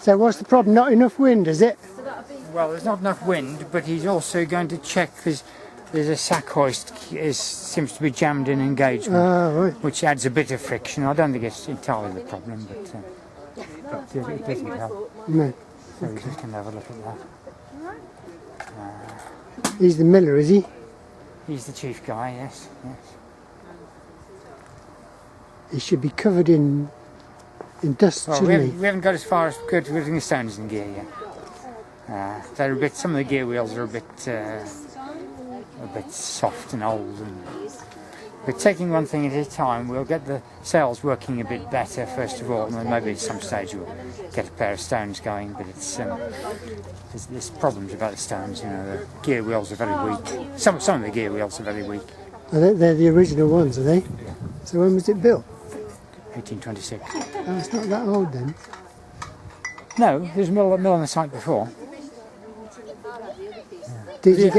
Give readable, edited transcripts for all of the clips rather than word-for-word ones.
So what's the problem? Not enough wind, is it? Well, there's not enough wind, but he's also going to check because there's a sack hoist seems to be jammed in engagement, Right. which adds a bit of friction. I don't think it's entirely the problem, but it doesn't help. No. So we just can have a look at that. He's the miller, is he? He's the chief guy, yes. He should be covered in dust, Well, shouldn't we haven't got as far as putting the stones in gear yet. They're a bit. Some of the gear wheels are a bit soft and old. But taking one thing at a time, we'll get the sails working a bit better first of all, and then maybe at some stage we'll get a pair of stones going. But it's there's problems about the stones. You know, the gear wheels are very weak. Some of the gear wheels are very weak. They're the original ones, are they? Yeah. So when was it built? 1826. Oh, it's not that old then. No, there's a mill on the site before. Did you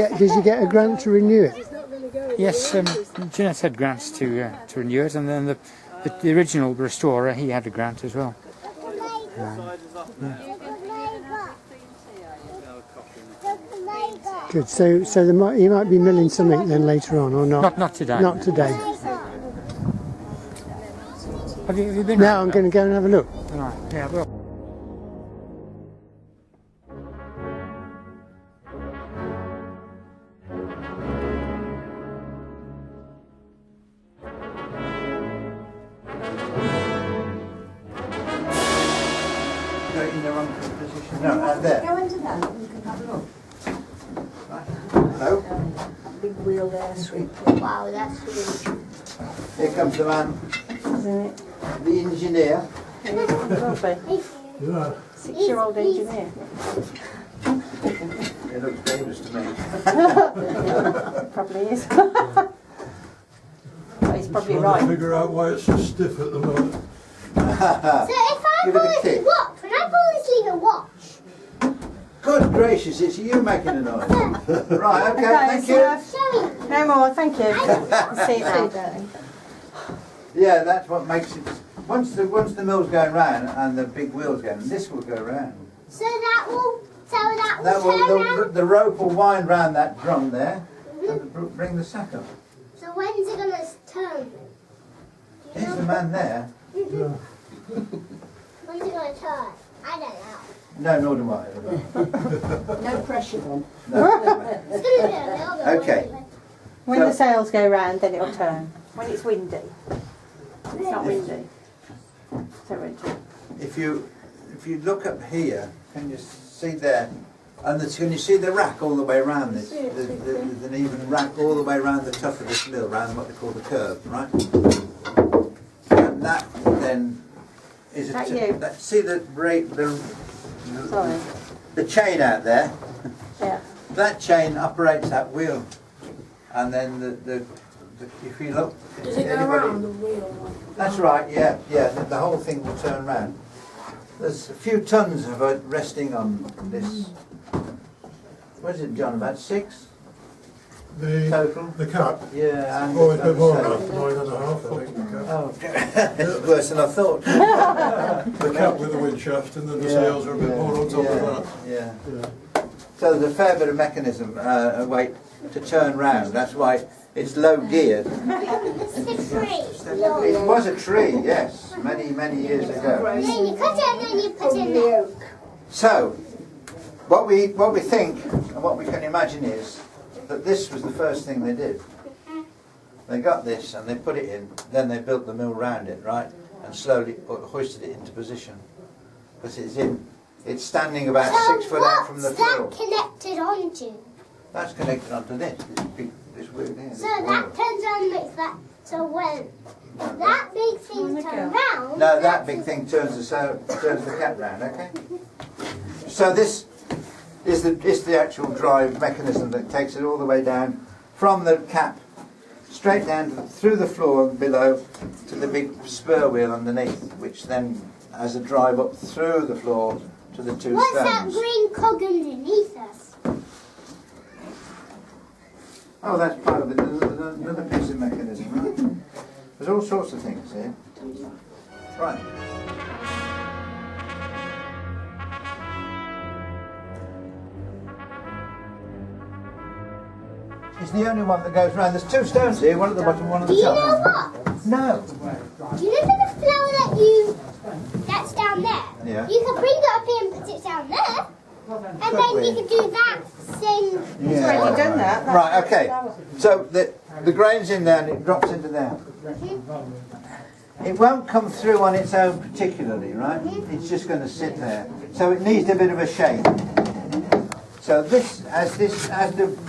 get a grant to renew it? Yes, Jeanette had grants to renew it, and then the original restorer, he had a grant as well. Good. So you might be milling something then later on, or not? Not today. Not today. Have you been? Now I'm going to go and have a look. Right. Yeah. Well. In the wrong position. No, there. Go into that and you can have a look. Right. Hello. Big wheel there, sweet. Wow, that's huge. Here comes the man, Isn't it? the engineer. Lovely. 6-year-old engineer. It looks dangerous to me. Probably is. But he's probably Trying to right. figure out why it's so stiff at the moment. So if I Give it a fall kick. asleep, watch. When I fall asleep and watch. Good gracious, it's you making a noise. Right, okay, thank you. Show me. No more, thank you. See it now. Yeah, that's what makes it. Once the mill's going round and the big wheel's going, this will go round. So that will turn round. The rope will wind round that drum there and bring the sack up. So when's it gonna turn? Here's the man there. When's it gonna turn? I don't know. No, nor do I. No pressure then. No. It's gonna be a little bit. Okay. When the sails go round, then it'll turn. When it's windy. It's not windy. So it won't turn. If you look up here, can you see there? And can you see the rack all the way around this? There's an even rack all the way around the top of this mill, around what they call the curve, right? And that then is That you? see the Sorry. the chain out there. Yeah. That chain operates that wheel, and then the if you look, Does it go around the wheel? that's right. Yeah. The whole thing will turn round. There's a few tons of it resting on this. What is it, John? About 6 total. The cap. Yeah. And Oh, it's a bit more so- than 9.5, I think. The cap. Oh, it's worse than I thought. The cap with the wind shaft, and then the sails are a bit more on top of that. Yeah. So there's a fair bit of mechanism, weight to turn round. That's why it's low geared. It's a tree. It was a tree, yes, many years ago. And then you cut it and then you put it in there. So, what we think and what we can imagine is that this was the first thing they did. They got this and they put it in, then they built the mill round it, right, and slowly hoisted it into position. Because it's standing about 6 foot out from the floor. What's that connected onto? That's connected onto this wheel here. So that turns on and makes that. So when that big thing turns round. No, that big thing turns the cap round. Okay. So this is the actual drive mechanism that takes it all the way down from the cap, straight down through the floor below to the big spur wheel underneath, which then has a drive up through the floor to the 2 What's that stones. green cog underneath us? Oh, that's part of it. There's another piece of mechanism, right? There's all sorts of things here. Right. is the only one that goes round. There's two stones here, one at the bottom, one at Do the you know top. what? No. Do you know that's down there? Yeah. You can bring it up here and put it down there. And then you can do that thing. Yeah. Already done that. Right, okay. So the grain's in there and it drops into there. It won't come through on its own particularly, right? It's just going to sit there. So it needs a bit of a shape. So as the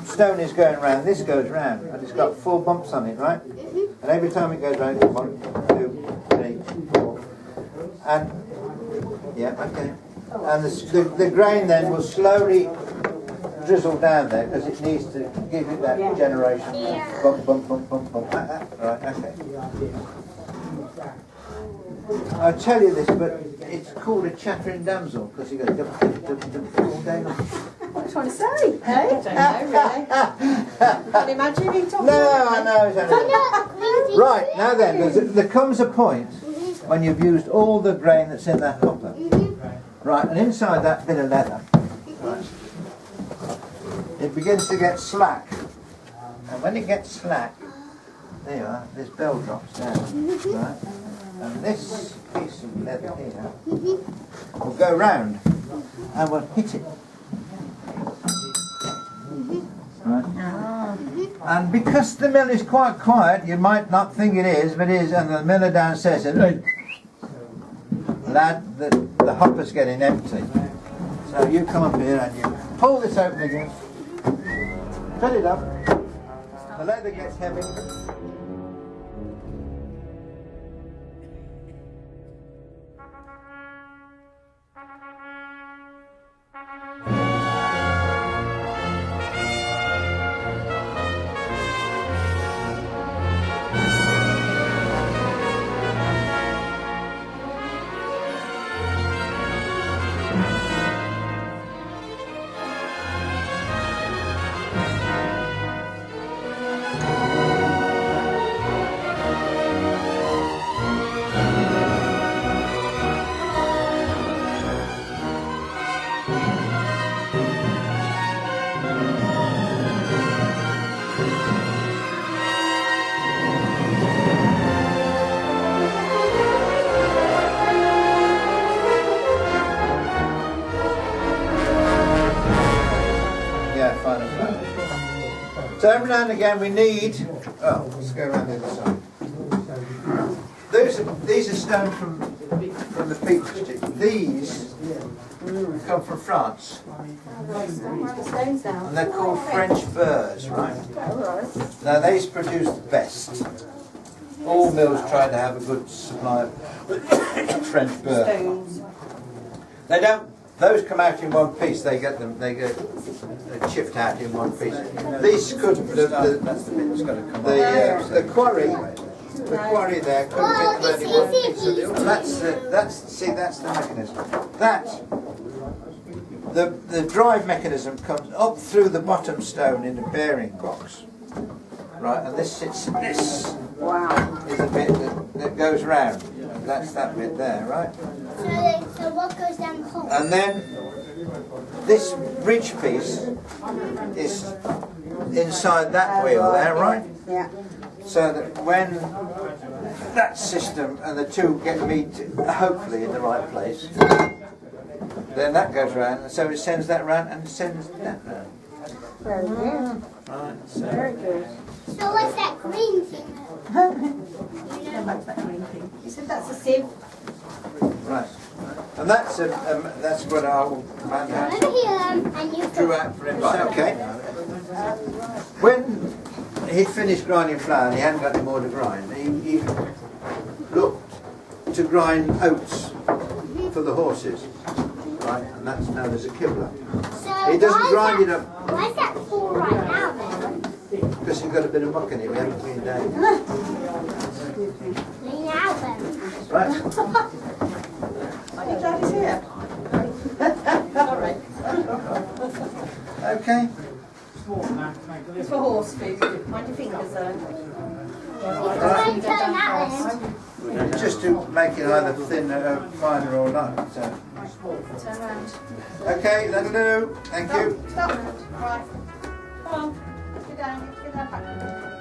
stone is going round, this goes round, and it's got 4 bumps on it, right? And every time it goes round, 1, 2, 3, 4, and yeah, okay. And the grain then will slowly drizzle down there because it needs to give it that generation. Bump, bump, bump, bump, bump. Right, okay. I'll tell you this, but it's called a chattering damsel because you go dum, dum, dum, dum, all day long. What are you trying to say? Hey? I don't know, really. Can you imagine me talking? No, I know. It's only... Right, now then, there comes a point when you've used all the grain that's in that hopper. Right, and inside that bit of leather, right, it begins to get slack. And when it gets slack, there you are, this bell drops down, right? And this piece of leather here will go round and will hit it. Right? And because the mill is quite quiet, you might not think it is, but it is, and the miller downstairs says, "Hey, lad, the hopper's getting empty." So you come up here and you pull this open again, fill it up, the leather gets heavy. So every now and again we need, oh, let's go around the other side. These are stones from the Peak District. These come from France. And they're called French burrs, right? Now these produce the best. All mills try to have a good supply of French burr. They don't. Those come out in one piece. They get chipped out in one piece. These could that's the bit that's got to come. The quarry there could get them only one piece. That's the mechanism. The drive mechanism comes up through the bottom stone in the bearing box, right? And this sits. This is a bit that goes round. That's that bit there, right? So what goes down the hole? And then this bridge piece is inside that wheel there, right? Yeah. So that when that system and the two meet hopefully in the right place, then that goes round, and so it sends that round and it sends that round. Very good. Right, so. Very good. So what's that green thing? Go back to that green thing. You said that's a sieve. Right. And that's what I will find out. Over here, and you Drew out for himself. Okay. When he finished grinding flour and he hadn't got any more to grind, he looked to grind oats for the horses. Right, and that's known as a kibbler. So He doesn't grind it up Why is that full right now then? because he's got a bit of muck in it. We haven't cleaned out. Clean out then. Right. Are you glad he's here? Sorry. Okay. It's for horse food. Mind your fingers though. Don't turn that end. Just to make it either thinner, finer or not. So. Turn around. Okay, that'll do. Thank you. Stop. Right. Come on. sit down, get that back.